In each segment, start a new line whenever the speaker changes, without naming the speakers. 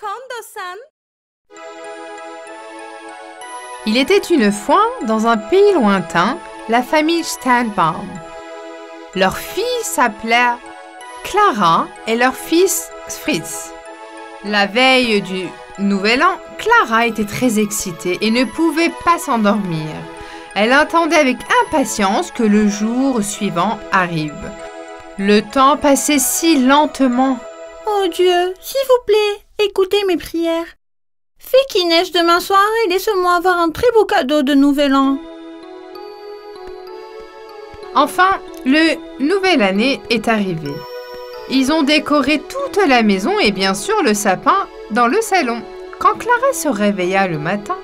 Kondo-san.
Il était une fois, dans un pays lointain, la famille Steinbaum. Leur fille s'appelait Clara et leur fils Fritz. La veille du Nouvel An, Clara était très excitée et ne pouvait pas s'endormir. Elle attendait avec impatience que le jour suivant arrive. Le temps passait si lentement.
Oh Dieu, s'il vous plaît, écoutez mes prières. Fais qu'il neige demain soir et laisse-moi avoir un très beau cadeau de Nouvel An.
Enfin, le Nouvelle Année est arrivé. Ils ont décoré toute la maison et bien sûr le sapin dans le salon. Quand Clara se réveilla le matin,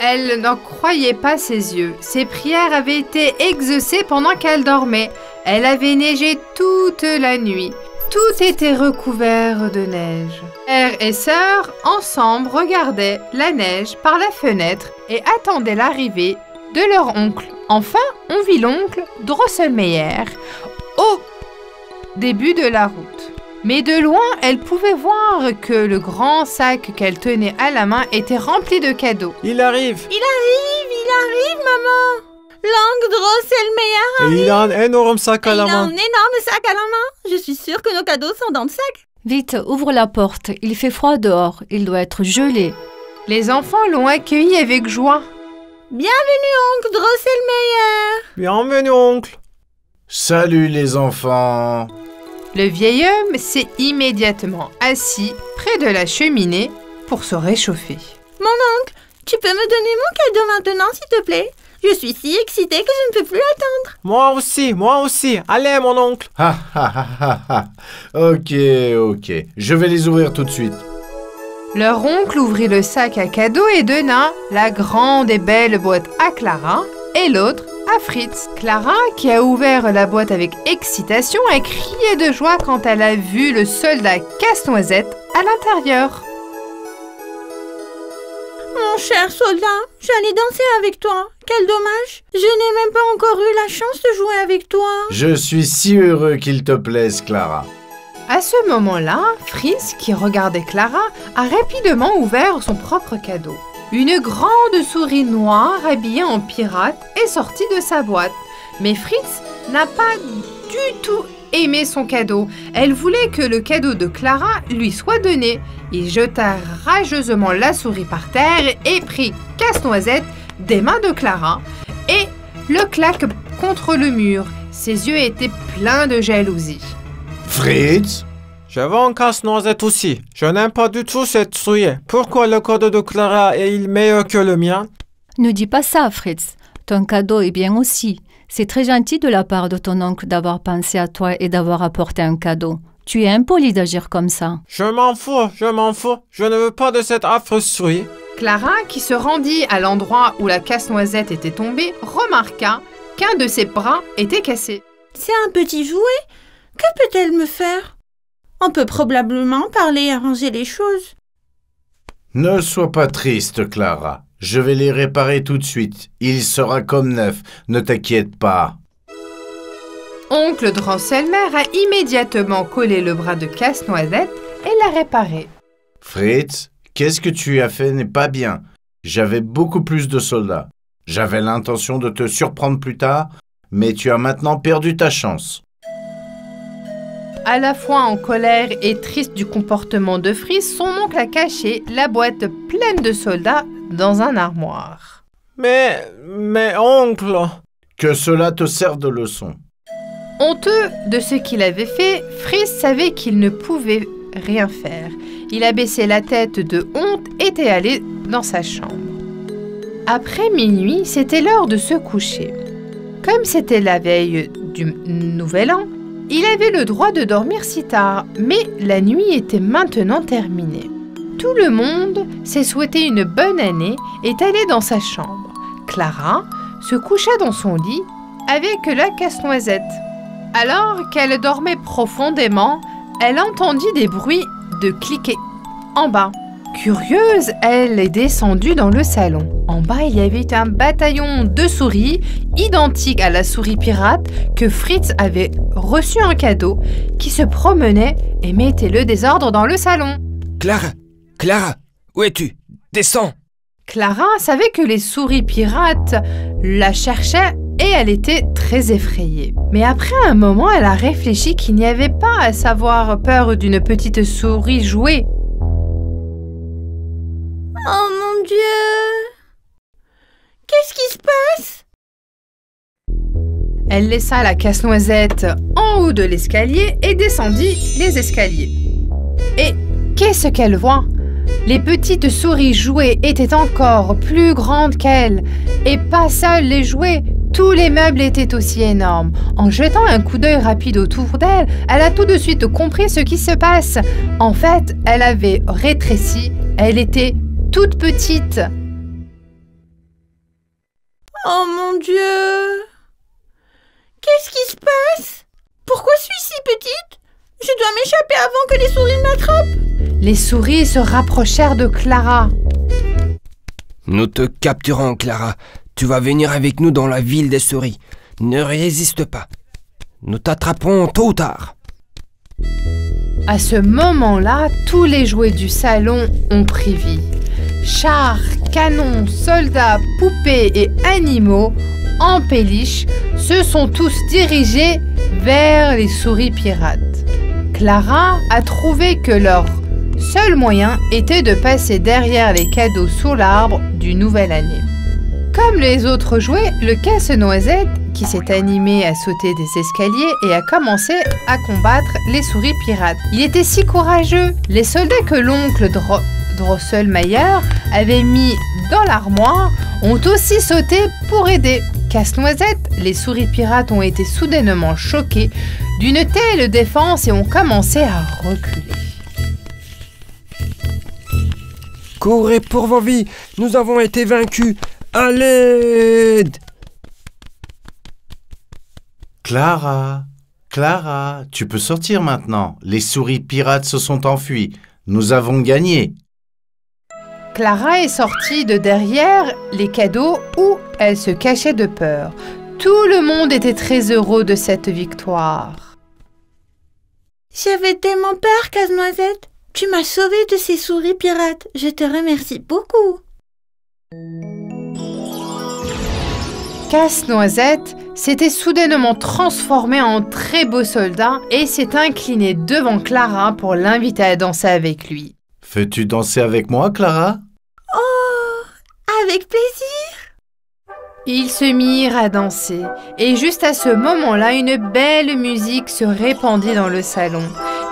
elle n'en croyait pas ses yeux. Ses prières avaient été exaucées pendant qu'elle dormait. Elle avait neigé toute la nuit. Tout était recouvert de neige. Père et sœur, ensemble, regardaient la neige par la fenêtre et attendaient l'arrivée de leur oncle. Enfin, on vit l'oncle Drosselmeyer au début de la route. Mais de loin, elle pouvait voir que le grand sac qu'elle tenait à la main était rempli de cadeaux.
Il arrive.
Il arrive, maman. L'oncle Drosselmeyer arrive.
Et il a un énorme sac à la
Il a
main.
un énorme sac à la main. Je suis sûre que nos cadeaux sont dans le sac.
Vite, ouvre la porte. Il fait froid dehors. Il doit être gelé.
Les enfants l'ont accueilli avec joie.
Bienvenue, oncle Drosselmeyer.
Bienvenue, oncle.
Salut les enfants.
Le vieil homme s'est immédiatement assis près de la cheminée pour se réchauffer.
Mon oncle, tu peux me donner mon cadeau maintenant, s'il te plaît? Je suis si excitée que je ne peux plus attendre.
Moi aussi. Allez, mon oncle.
Ha ha ha ha ha. Ok. Je vais les ouvrir tout de suite.
Leur oncle ouvrit le sac à cadeaux et donna la grande et belle boîte à Clara et l'autre à Fritz. Clara, qui a ouvert la boîte avec excitation, a crié de joie quand elle a vu le soldat Casse-Noisette à l'intérieur.
Mon cher soldat, j'allais danser avec toi. Quel dommage. Je n'ai même pas encore eu la chance de jouer avec toi.
Je suis si heureux qu'il te plaise, Clara.
À ce moment-là, Fritz, qui regardait Clara, a rapidement ouvert son propre cadeau. Une grande souris noire habillée en pirate est sortie de sa boîte. Mais Fritz n'a pas du tout aimé son cadeau. Elle voulait que le cadeau de Clara lui soit donné. Il jeta rageusement la souris par terre et prit Casse-Noisette des mains de Clara et le claque contre le mur. Ses yeux étaient pleins de jalousie.
Fritz?
Je veux un casse-noisette aussi. Je n'aime pas du tout cette souris. Pourquoi le cadeau de Clara est-il meilleur que le mien?
Ne dis pas ça, Fritz. Ton cadeau est bien aussi. C'est très gentil de la part de ton oncle d'avoir pensé à toi et d'avoir apporté un cadeau. Tu es impoli d'agir comme ça.
Je m'en fous. Je ne veux pas de cette affreuse souris.
Clara, qui se rendit à l'endroit où la casse-noisette était tombée, remarqua qu'un de ses bras était cassé.
C'est un petit jouet. Que peut-elle me faire? On peut probablement parler et arranger les choses.
Ne sois pas triste, Clara. Je vais les réparer tout de suite. Il sera comme neuf. Ne t'inquiète pas.
Oncle Drosselmeyer a immédiatement collé le bras de Casse-Noisette et l'a réparé.
Fritz, qu'est-ce que tu as fait n'est pas bien. J'avais beaucoup plus de soldats. J'avais l'intention de te surprendre plus tard, mais tu as maintenant perdu ta chance.
À la fois en colère et triste du comportement de Fritz, son oncle a caché la boîte pleine de soldats dans un armoire.
Mais oncle...
Que cela te serve de leçon.
Honteux de ce qu'il avait fait, Fritz savait qu'il ne pouvait rien faire. Il a baissé la tête de honte et est allé dans sa chambre. Après minuit, c'était l'heure de se coucher. Comme c'était la veille du Nouvel An, il avait le droit de dormir si tard, mais la nuit était maintenant terminée. Tout le monde s'est souhaité une bonne année et est allé dans sa chambre. Clara se coucha dans son lit avec la casse-noisette. Alors qu'elle dormait profondément, elle entendit des bruits de cliquer en bas. Curieuse, elle est descendue dans le salon. En bas, il y avait un bataillon de souris, identique à la souris pirate que Fritz avait reçu en cadeau, qui se promenait et mettait le désordre dans le salon.
Clara,
Clara, où es-tu? Descends!
Clara savait que les souris pirates la cherchaient et elle était très effrayée. Mais après un moment, elle a réfléchi qu'il n'y avait pas à savoir peur d'une petite souris jouée.
Oh mon Dieu! Qu'est-ce qui se passe?
Elle laissa la casse-noisette en haut de l'escalier et descendit les escaliers. Et qu'est-ce qu'elle voit? Les petites souris jouées étaient encore plus grandes qu'elle. Et pas seules les jouets, tous les meubles étaient aussi énormes. En jetant un coup d'œil rapide autour d'elle, elle a tout de suite compris ce qui se passe. En fait, elle avait rétréci, elle était toute petite.
Oh mon Dieu! Qu'est-ce qui se passe? Pourquoi suis-je si petite? Je dois m'échapper avant que les souris m'attrapent.
Les souris se rapprochèrent de Clara.
Nous te capturons, Clara. Tu vas venir avec nous dans la ville des souris. Ne résiste pas. Nous t'attraperons tôt ou tard.
À ce moment-là, tous les jouets du salon ont pris vie. Chars, canons, soldats, poupées et animaux en péliche se sont tous dirigés vers les souris pirates. Clara a trouvé que leur seul moyen était de passer derrière les cadeaux sous l'arbre du Nouvelle Année. Comme les autres jouets, le casse-noisette, qui s'est animé à sauter des escaliers et a commencé à combattre les souris pirates. Il était si courageux. Les soldats que l'oncle Drosselmayer avait mis dans l'armoire ont aussi sauté pour aider. Casse-noisette, les souris pirates ont été soudainement choqués d'une telle défense et ont commencé à reculer.
Courez pour vos vies, nous avons été vaincus. À l'aide!
Clara, Clara, tu peux sortir maintenant. Les souris pirates se sont enfuis. Nous avons gagné.
Clara est sortie de derrière les cadeaux où elle se cachait de peur. Tout le monde était très heureux de cette victoire.
J'avais tellement peur, Casse-Noisette. Tu m'as sauvée de ces souris pirates. Je te remercie beaucoup.
Casse-Noisette s'était soudainement transformé en très beau soldat et s'est incliné devant Clara pour l'inviter à danser avec lui.
Veux-tu danser avec moi, Clara?
Oh, avec plaisir.
Ils se mirent à danser et juste à ce moment-là, une belle musique se répandit dans le salon.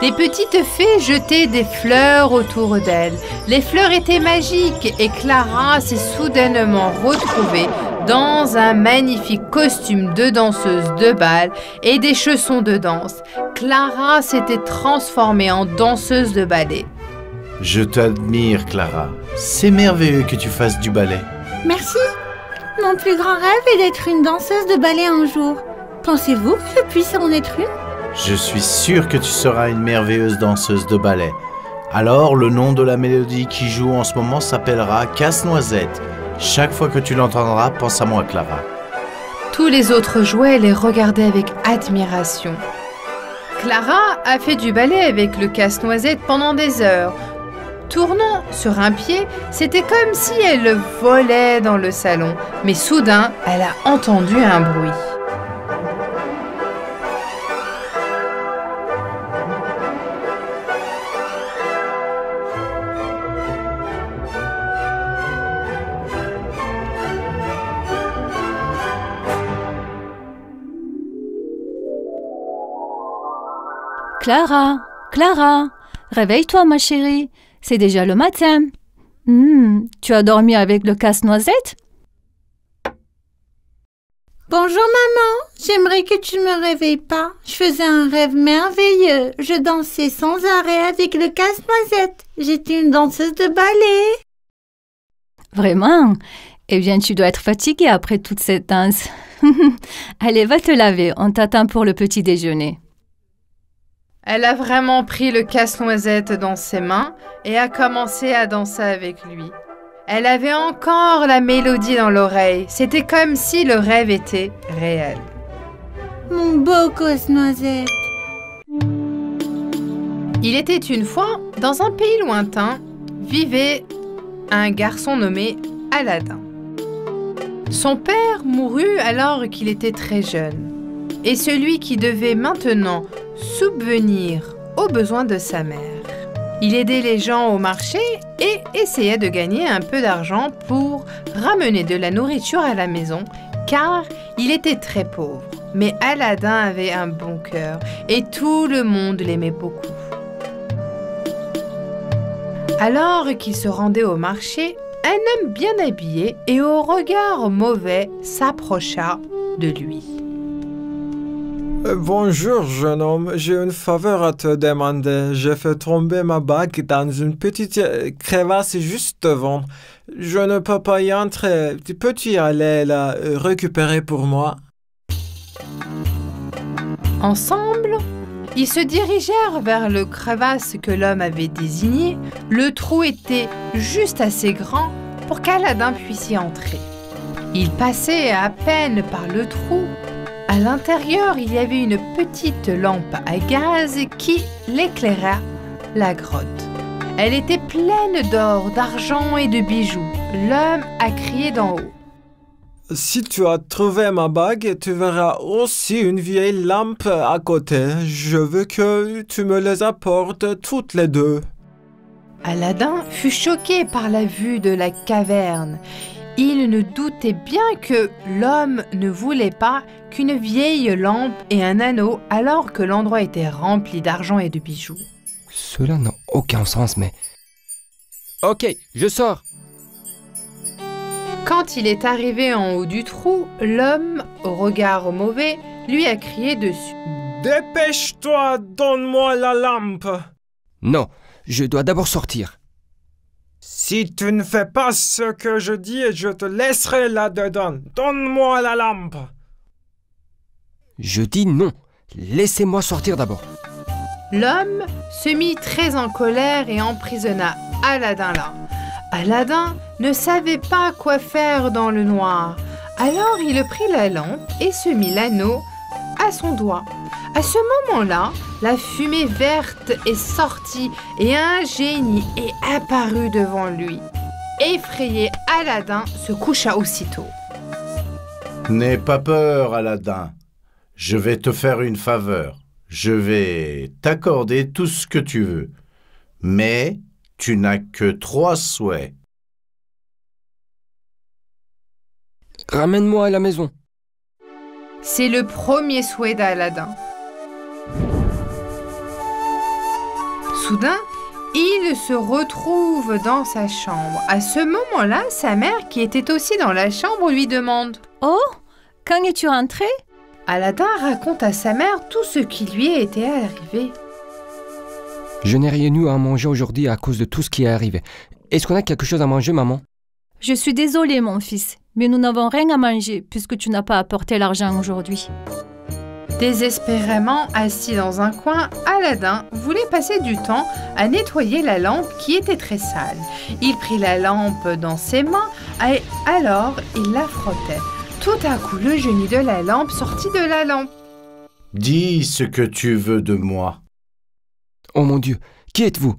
Des petites fées jetaient des fleurs autour d'elles. Les fleurs étaient magiques et Clara s'est soudainement retrouvée dans un magnifique costume de danseuse de bal et des chaussons de danse. Clara s'était transformée en danseuse de ballet.
Je t'admire, Clara. C'est merveilleux que tu fasses du ballet.
Merci. Mon plus grand rêve est d'être une danseuse de ballet un jour. Pensez-vous que je puisse en être une?
Je suis sûr que tu seras une merveilleuse danseuse de ballet. Alors, le nom de la mélodie qui joue en ce moment s'appellera Casse-Noisette. Chaque fois que tu l'entendras, pense à moi, Clara.
Tous les autres jouets les regardaient avec admiration. Clara a fait du ballet avec le casse-noisette pendant des heures. Tournant sur un pied, c'était comme si elle volait dans le salon. Mais soudain, elle a entendu un bruit.
Clara, Clara, réveille-toi ma chérie, c'est déjà le matin. Tu as dormi avec le casse-noisette?
Bonjour maman, j'aimerais que tu ne me réveilles pas. Je faisais un rêve merveilleux. Je dansais sans arrêt avec le casse-noisette. J'étais une danseuse de ballet.
Vraiment? Eh bien, tu dois être fatiguée après toute cette danse. Allez, va te laver, on t'attend pour le petit déjeuner.
Elle a vraiment pris le casse-noisette dans ses mains et a commencé à danser avec lui. Elle avait encore la mélodie dans l'oreille. C'était comme si le rêve était réel.
Mon beau casse-noisette.
Il était une fois, dans un pays lointain, vivait un garçon nommé Aladdin. Son père mourut alors qu'il était très jeune, et celui qui devait maintenant subvenir aux besoins de sa mère. Il aidait les gens au marché et essayait de gagner un peu d'argent pour ramener de la nourriture à la maison, car il était très pauvre. Mais Aladdin avait un bon cœur et tout le monde l'aimait beaucoup. Alors qu'il se rendait au marché, un homme bien habillé et au regard mauvais s'approcha de lui.
Bonjour, jeune homme. J'ai une faveur à te demander. J'ai fait tomber ma bague dans une petite crevasse juste devant. Je ne peux pas y entrer. Peux-tu y aller la récupérer pour moi?
Ensemble, ils se dirigèrent vers le crevasse que l'homme avait désigné. Le trou était juste assez grand pour qu'Aladin puisse y entrer. Il passait à peine par le trou. À l'intérieur, il y avait une petite lampe à gaz qui l'éclaira la grotte. Elle était pleine d'or, d'argent et de bijoux. L'homme a crié d'en haut.
Si tu as trouvé ma bague, tu verras aussi une vieille lampe à côté. Je veux que tu me les apportes toutes les deux.
Aladin fut choqué par la vue de la caverne. Il ne doutait bien que l'homme ne voulait pas qu'une vieille lampe et un anneau alors que l'endroit était rempli d'argent et de bijoux.
Cela n'a aucun sens, mais... Ok, je sors.
Quand il est arrivé en haut du trou, l'homme, au regard mauvais, lui a crié dessus.
Dépêche-toi, donne-moi la lampe.
Non, je dois d'abord sortir.
Si tu ne fais pas ce que je dis, je te laisserai là-dedans. Donne-moi la lampe.
Je dis non. Laissez-moi sortir d'abord.
L'homme se mit très en colère et emprisonna Aladin là. Aladin ne savait pas quoi faire dans le noir. Alors il prit la lampe et se mit l'anneau à son doigt. À ce moment-là, la fumée verte est sortie et un génie est apparu devant lui. Effrayé, Aladin se coucha aussitôt.
N'aie pas peur, Aladin. Je vais te faire une faveur. Je vais t'accorder tout ce que tu veux. Mais tu n'as que 3 souhaits.
Ramène-moi à la maison.
C'est le premier souhait d'Aladin. Soudain, il se retrouve dans sa chambre. À ce moment-là, sa mère, qui était aussi dans la chambre, lui demande «
Oh, quand es-tu rentré ?»
Aladin raconte à sa mère tout ce qui lui était arrivé.
Je n'ai rien eu à manger aujourd'hui à cause de tout ce qui est arrivé. Est-ce qu'on a quelque chose à manger, maman?
Je suis désolée, mon fils, mais nous n'avons rien à manger puisque tu n'as pas apporté l'argent aujourd'hui.
Désespérément assis dans un coin, Aladin voulait passer du temps à nettoyer la lampe qui était très sale. Il prit la lampe dans ses mains et alors il la frottait. Tout à coup, le génie de la lampe sortit de la lampe.
Dis ce que tu veux de moi.
Oh mon Dieu, qui êtes-vous?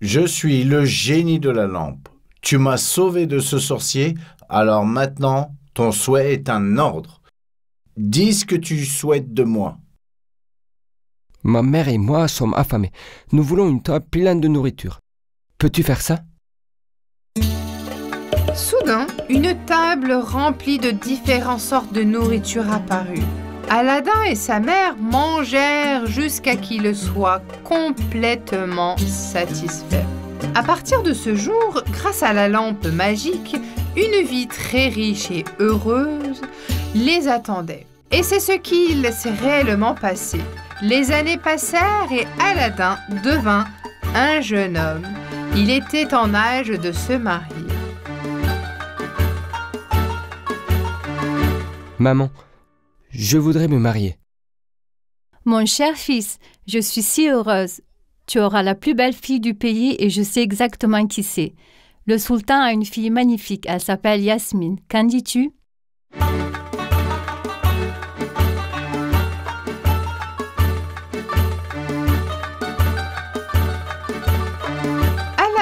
Je suis le génie de la lampe. Tu m'as sauvé de ce sorcier, alors maintenant, ton souhait est un ordre. Dis ce que tu souhaites de moi.
Ma mère et moi sommes affamés. Nous voulons une table pleine de nourriture. Peux-tu faire ça?
Soudain, une table remplie de différentes sortes de nourriture apparut. Aladin et sa mère mangèrent jusqu'à qu'ils soient complètement satisfaits. À partir de ce jour, grâce à la lampe magique, une vie très riche et heureuse les attendait. Et c'est ce qu'il s'est réellement passé. Les années passèrent et Aladin devint un jeune homme. Il était en âge de se marier.
Maman, je voudrais me marier.
Mon cher fils, je suis si heureuse. Tu auras la plus belle fille du pays et je sais exactement qui c'est. Le sultan a une fille magnifique, elle s'appelle Yasmine. Qu'en dis-tu?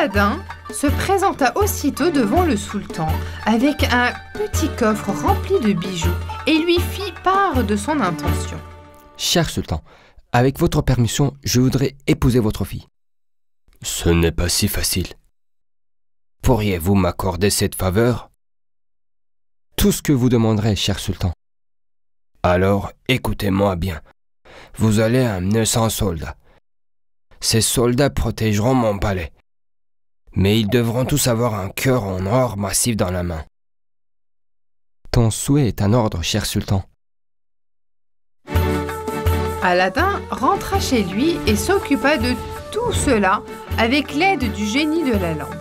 Aladin se présenta aussitôt devant le sultan avec un petit coffre rempli de bijoux et lui fit part de son intention.
Cher sultan, avec votre permission, je voudrais épouser votre fille. Ce n'est pas si facile. Pourriez-vous m'accorder cette faveur? Tout ce que vous demanderez, cher sultan. Alors, écoutez-moi bien. Vous allez amener 100 soldats. Ces soldats protégeront mon palais. Mais ils devront tous avoir un cœur en or massif dans la main. Ton souhait est un ordre, cher sultan.
Aladin rentra chez lui et s'occupa de tout cela avec l'aide du génie de la lampe.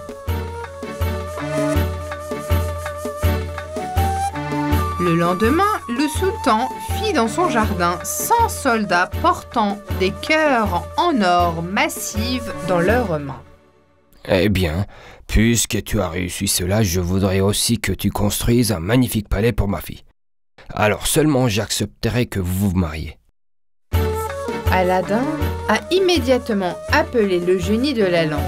Le lendemain, le sultan fit dans son jardin 100 soldats portant des cœurs en or massif dans leurs mains.
Eh bien, puisque tu as réussi cela, je voudrais aussi que tu construises un magnifique palais pour ma fille. Alors seulement j'accepterai que vous vous mariez.
Aladin a immédiatement appelé le génie de la lampe.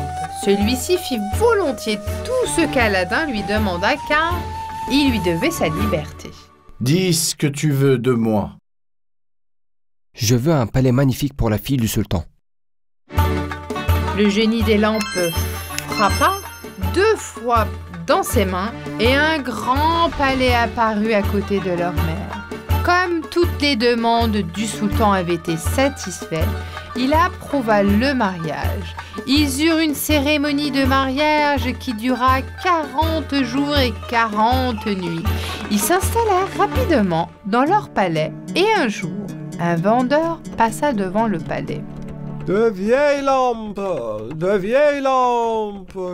Celui-ci fit volontiers tout ce qu'Aladin lui demanda car il lui devait sa liberté.
Dis ce que tu veux de moi.
Je veux un palais magnifique pour la fille du sultan.
Le génie des lampes frappa 2 fois dans ses mains et un grand palais apparut à côté de leur mère. Comme toutes les demandes du sultan avaient été satisfaites, il approuva le mariage. Ils eurent une cérémonie de mariage qui dura 40 jours et 40 nuits. Ils s'installèrent rapidement dans leur palais et un jour, un vendeur passa devant le palais.
De vieilles lampes,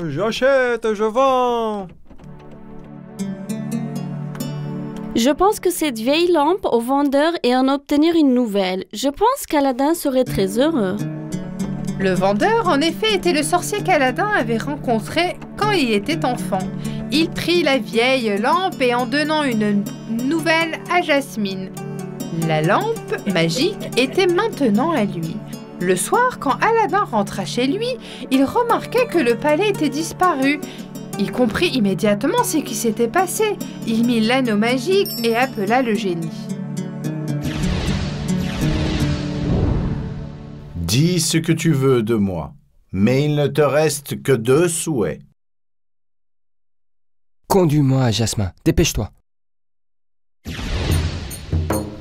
j'achète, je vends.
Je pense que cette vieille lampe au vendeur et en obtenir une nouvelle. Je pense qu'Aladin serait très heureux.
Le vendeur, en effet, était le sorcier qu'Aladin avait rencontré quand il était enfant. Il prit la vieille lampe et en donnant une nouvelle à Jasmine. La lampe magique était maintenant à lui. Le soir, quand Aladin rentra chez lui, il remarqua que le palais était disparu. Il comprit immédiatement ce qui s'était passé. Il mit l'anneau magique et appela le génie.
Dis ce que tu veux de moi, mais il ne te reste que 2 souhaits.
Conduis-moi à Jasmin, dépêche-toi.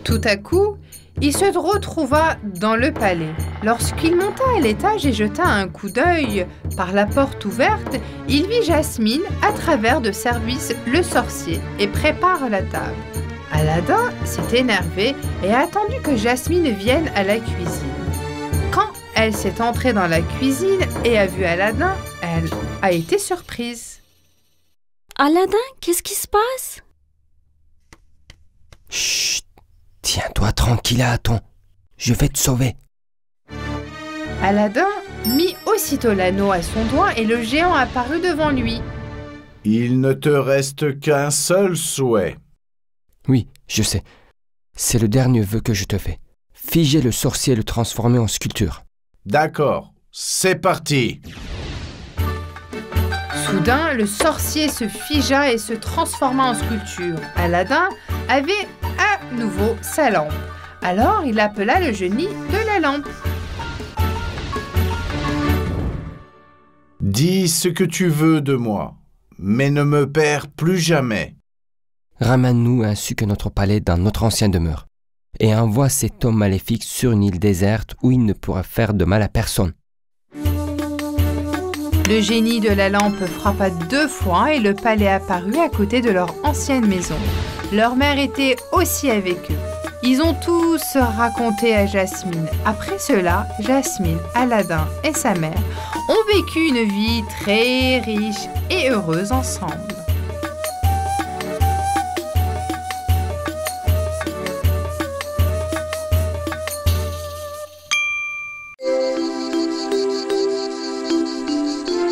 Tout à coup, il se retrouva dans le palais. Lorsqu'il monta à l'étage et jeta un coup d'œil par la porte ouverte, il vit Jasmine à travers de service le sorcier et prépare la table. Aladin s'est énervé et a attendu que Jasmine vienne à la cuisine. Quand elle s'est entrée dans la cuisine et a vu Aladin, elle a été surprise.
Aladin, qu'est-ce qui se passe?
Chut, tiens-toi tranquille, Aton. Je vais te sauver.
Aladin mit aussitôt l'anneau à son doigt et le géant apparut devant lui.
Il ne te reste qu'un seul souhait.
Oui, je sais. C'est le dernier vœu que je te fais. Figer le sorcier et le transformer en sculpture.
D'accord, c'est parti.
Soudain, le sorcier se figea et se transforma en sculpture. Aladin avait à nouveau sa lampe. Alors, il appela le génie de la lampe.
Dis ce que tu veux de moi, mais ne me perds plus jamais.
Ramène-nous ainsi que notre palais dans notre ancienne demeure, et envoie cet homme maléfique sur une île déserte où il ne pourra faire de mal à personne.
Le génie de la lampe frappa 2 fois et le palais apparut à côté de leur ancienne maison. Leur mère était aussi avec eux. Ils ont tous raconté à Jasmine. Après cela, Jasmine, Aladin et sa mère ont vécu une vie très riche et heureuse ensemble.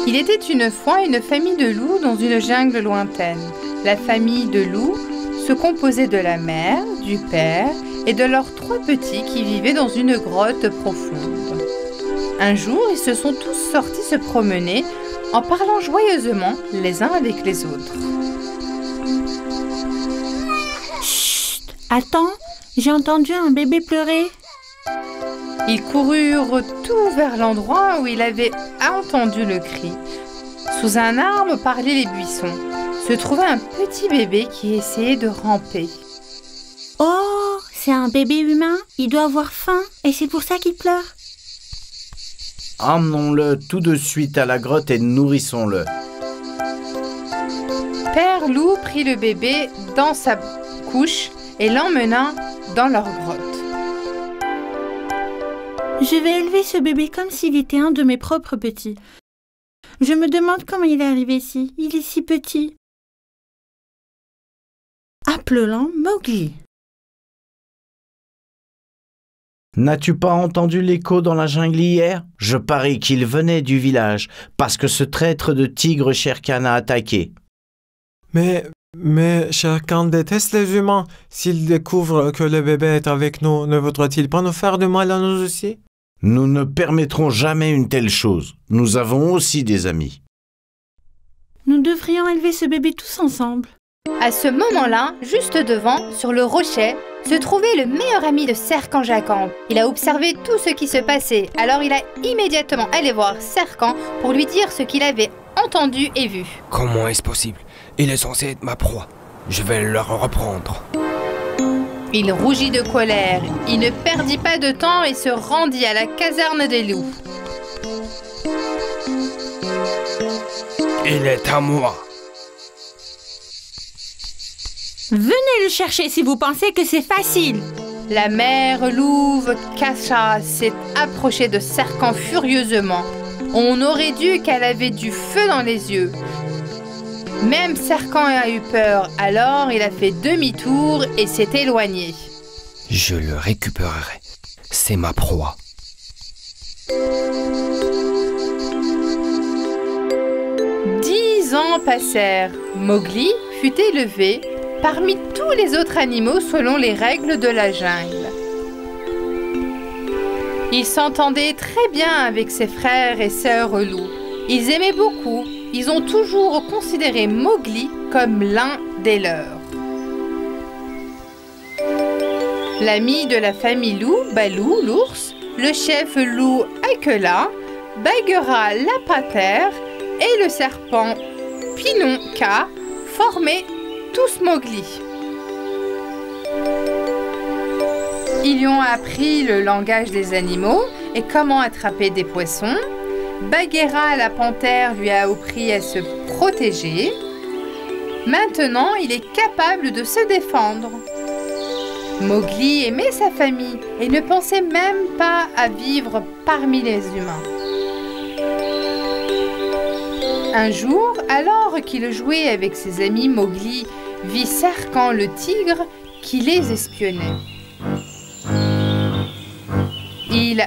Il était une fois une famille de loups dans une jungle lointaine. La famille de loups se composait de la mère, du père et de leurs 3 petits qui vivaient dans une grotte profonde. Un jour, ils se sont tous sortis se promener en parlant joyeusement les uns avec les autres.
Chut! Attends, j'ai entendu un bébé pleurer.
Ils coururent tout vers l'endroit où il avait entendu le cri. Sous un arbre parlaient les buissons. Se trouvait un petit bébé qui essayait de ramper.
Oh, c'est un bébé humain. Il doit avoir faim et c'est pour ça qu'il pleure.
Emmenons-le tout de suite à la grotte et nourrissons-le.
Père Loup prit le bébé dans sa couche et l'emmena dans leur grotte.
Je vais élever ce bébé comme s'il était un de mes propres petits. Je me demande comment il est arrivé ici. Il est si petit. Appelons Mowgli.
N'as-tu pas entendu l'écho dans la jungle hier? Je parie qu'il venait du village, parce que ce traître de tigre Shere Khan a attaqué.
Mais Shere Khan déteste les humains. S'il découvre que le bébé est avec nous, ne voudra-t-il pas nous faire du mal à nous aussi?
Nous ne permettrons jamais une telle chose. Nous avons aussi des amis.
Nous devrions élever ce bébé tous ensemble.
À ce moment-là, juste devant, sur le rocher, se trouvait le meilleur ami de Shere Khan. Il a observé tout ce qui se passait, alors il a immédiatement allé voir Shere Khan pour lui dire ce qu'il avait entendu et vu.
Comment est-ce possible? Il est censé être ma proie. Je vais le reprendre.
Il rougit de colère. Il ne perdit pas de temps et se rendit à la caserne des loups.
Il est à moi.
Venez le chercher si vous pensez que c'est facile.
La mère louve Kasha s'est approchée de Shere Khan furieusement. On aurait dit qu'elle avait du feu dans les yeux. Même Shere Khan a eu peur, alors il a fait demi-tour et s'est éloigné.
Je le récupérerai. C'est ma proie.
10 ans passèrent. Mowgli fut élevé parmi tous les autres animaux selon les règles de la jungle. Il s'entendait très bien avec ses frères et sœurs loups. Ils aimaient beaucoup. Ils ont toujours considéré Mowgli comme l'un des leurs. L'ami de la famille loup, Balou l'ours, le chef loup Akela, Bagheera la panthère et le serpent Pinonka formaient tous Mowgli. Ils lui ont appris le langage des animaux et comment attraper des poissons. Bagheera la panthère lui a appris à se protéger. Maintenant, il est capable de se défendre. Mowgli aimait sa famille et ne pensait même pas à vivre parmi les humains. Un jour, alors qu'il jouait avec ses amis, Mowgli vit Shere Khan le tigre qui les espionnait. Il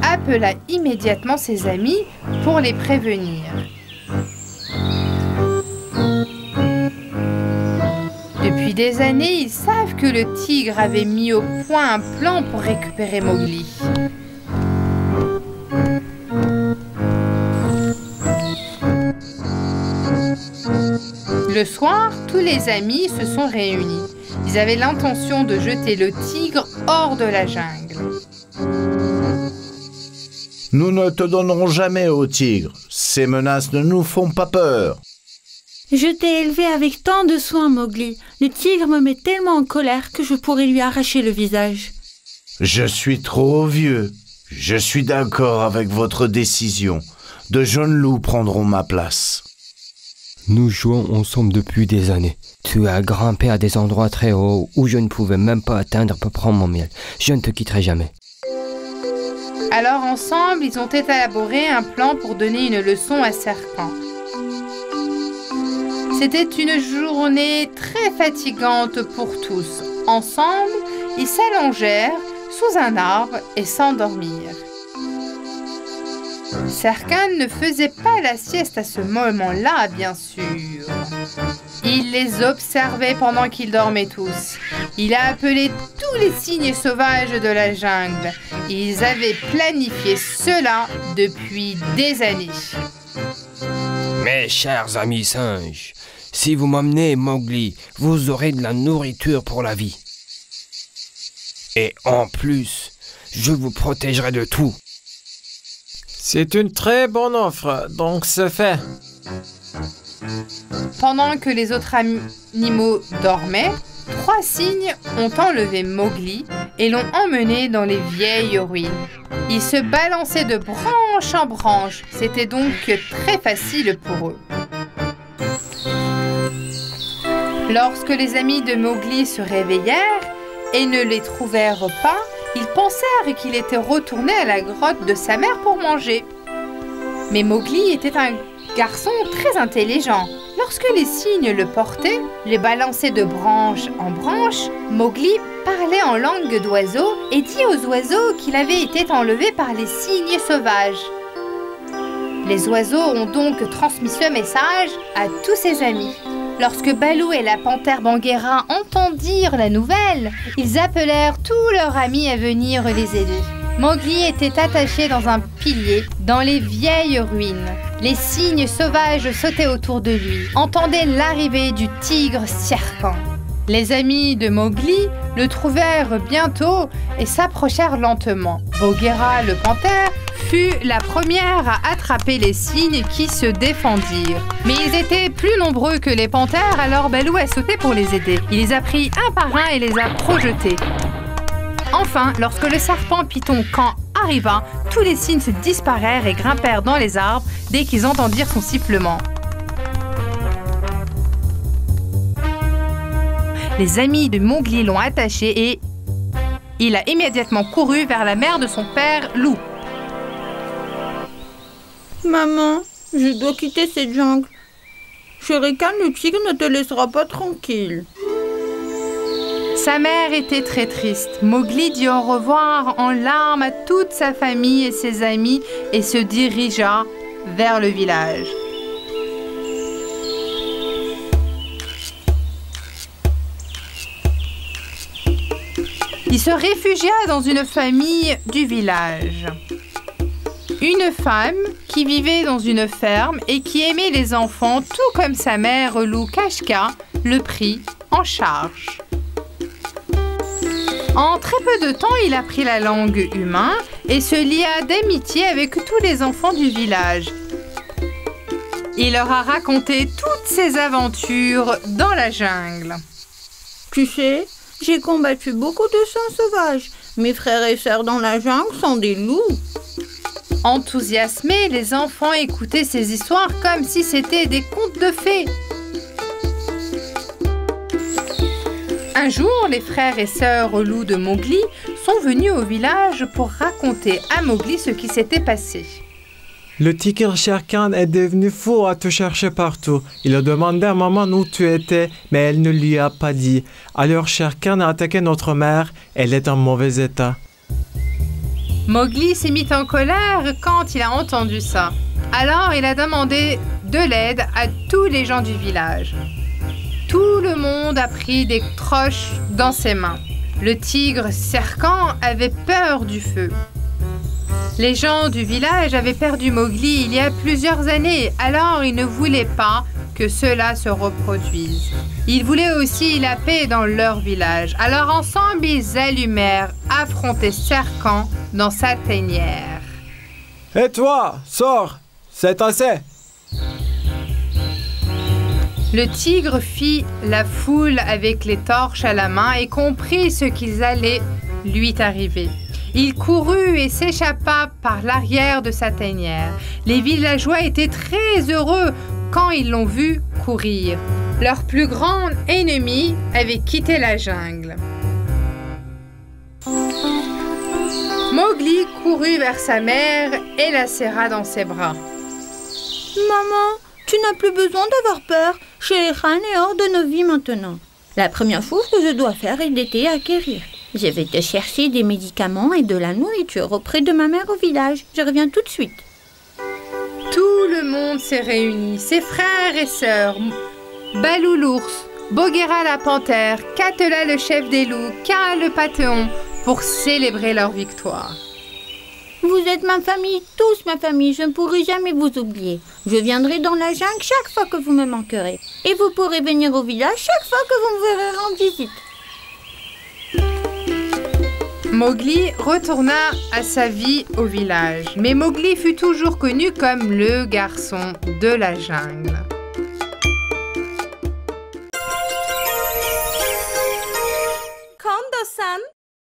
appela immédiatement ses amis pour les prévenir. Depuis des années, ils savent que le tigre avait mis au point un plan pour récupérer Mowgli. Le soir, tous les amis se sont réunis. Ils avaient l'intention de jeter le tigre hors de la jungle.
Nous ne te donnerons jamais au tigre. Ces menaces ne nous font pas peur.
Je t'ai élevé avec tant de soin, Mowgli. Le tigre me met tellement en colère que je pourrais lui arracher le visage.
Je suis trop vieux. Je suis d'accord avec votre décision. De jeunes loups prendront ma place.
Nous jouons ensemble depuis des années. Tu as grimpé à des endroits très hauts où je ne pouvais même pas atteindre pour prendre mon miel. Je ne te quitterai jamais.
Alors ensemble, ils ont élaboré un plan pour donner une leçon à Shere Khan. C'était une journée très fatigante pour tous. Ensemble, ils s'allongèrent sous un arbre et s'endormirent. Shere Khan ne faisait pas la sieste à ce moment-là, bien sûr. Il les observait pendant qu'ils dormaient tous. Il a appelé tous les cygnes sauvages de la jungle. Ils avaient planifié cela depuis des années.
Mes chers amis singes, si vous m'emmenez Mowgli, vous aurez de la nourriture pour la vie. Et en plus, je vous protégerai de tout.
C'est une très bonne offre, donc c'est fait.
Pendant que les autres animaux dormaient, 3 cygnes ont enlevé Mowgli et l'ont emmené dans les vieilles ruines. Ils se balançaient de branche en branche, c'était donc très facile pour eux. Lorsque les amis de Mowgli se réveillèrent et ne les trouvèrent pas, ils pensèrent qu'il était retourné à la grotte de sa mère pour manger. Mais Mowgli était un garçon très intelligent. Lorsque les cygnes le portaient, les balançaient de branche en branche, Mowgli parlait en langue d'oiseau et dit aux oiseaux qu'il avait été enlevé par les cygnes sauvages. Les oiseaux ont donc transmis ce message à tous ses amis. Lorsque Baloo et la panthère Bagheera entendirent la nouvelle, ils appelèrent tous leurs amis à venir les aider. Mowgli était attaché dans un pilier dans les vieilles ruines. Les cygnes sauvages sautaient autour de lui, entendaient l'arrivée du tigre Shere Khan. Les amis de Mowgli le trouvèrent bientôt et s'approchèrent lentement. Bagheera le panthère fut la première à attraper les cygnes qui se défendirent. Mais ils étaient plus nombreux que les panthères, alors Baloo a sauté pour les aider. Il les a pris un par un et les a projetés. Enfin, lorsque le serpent Python Khan arriva, tous les cygnes se disparèrent et grimpèrent dans les arbres dès qu'ils entendirent son sifflement. Les amis de Mowgli l'ont attaché et il a immédiatement couru vers la mère de son père, Loup.
Maman, je dois quitter cette jungle. Shere Khan, le tigre, ne te laissera pas tranquille.
Sa mère était très triste. Mowgli dit au revoir en larmes à toute sa famille et ses amis et se dirigea vers le village. Il se réfugia dans une famille du village. Une femme qui vivait dans une ferme et qui aimait les enfants tout comme sa mère loup Kashka le prit en charge. En très peu de temps, il apprit la langue humaine et se lia d'amitié avec tous les enfants du village. Il leur a raconté toutes ses aventures dans la jungle.
Tu sais, j'ai combattu beaucoup de chiens sauvages. Mes frères et sœurs dans la jungle sont des loups.
Enthousiasmés, les enfants écoutaient ces histoires comme si c'était des contes de fées. Un jour, les frères et sœurs loups de Mowgli sont venus au village pour raconter à Mowgli ce qui s'était passé.
Le tigre Shere Khan est devenu fou à te chercher partout. Il a demandé à maman où tu étais, mais elle ne lui a pas dit. Alors Shere Khan a attaqué notre mère. Elle est en mauvais état.
Mowgli s'est mis en colère quand il a entendu ça. Alors il a demandé de l'aide à tous les gens du village. Tout le monde a pris des croches dans ses mains. Le tigre Shere Khan avait peur du feu. Les gens du village avaient perdu Mowgli il y a plusieurs années, alors ils ne voulaient pas que cela se reproduise. Ils voulaient aussi la paix dans leur village. Alors ensemble, ils allumèrent affronter Shere Khan dans sa tanière.
Et toi, sors, c'est assez.
Le tigre fit la foule avec les torches à la main et comprit ce qu'ils allaient lui arriver. Il courut et s'échappa par l'arrière de sa tanière. Les villageois étaient très heureux quand ils l'ont vu courir. Leur plus grand ennemi avait quitté la jungle. Mowgli courut vers sa mère et la serra dans ses bras.
Maman, tu n'as plus besoin d'avoir peur. Shere Khan est hors de nos vies maintenant. La première chose que je dois faire est d'aider à guérir. Je vais te chercher des médicaments et de la nourriture auprès de ma mère au village. Je reviens tout de suite.
Tout le monde s'est réuni, ses frères et sœurs, Baloo l'ours, Bagheera la panthère, Katla le chef des loups, Kaa le pathéon, pour célébrer leur victoire.
Vous êtes ma famille, tous ma famille, je ne pourrai jamais vous oublier. Je viendrai dans la jungle chaque fois que vous me manquerez. Et vous pourrez venir au village chaque fois que vous me verrez rendre visite.
Mowgli retourna à sa vie au village. Mais Mowgli fut toujours connu comme le garçon de la jungle.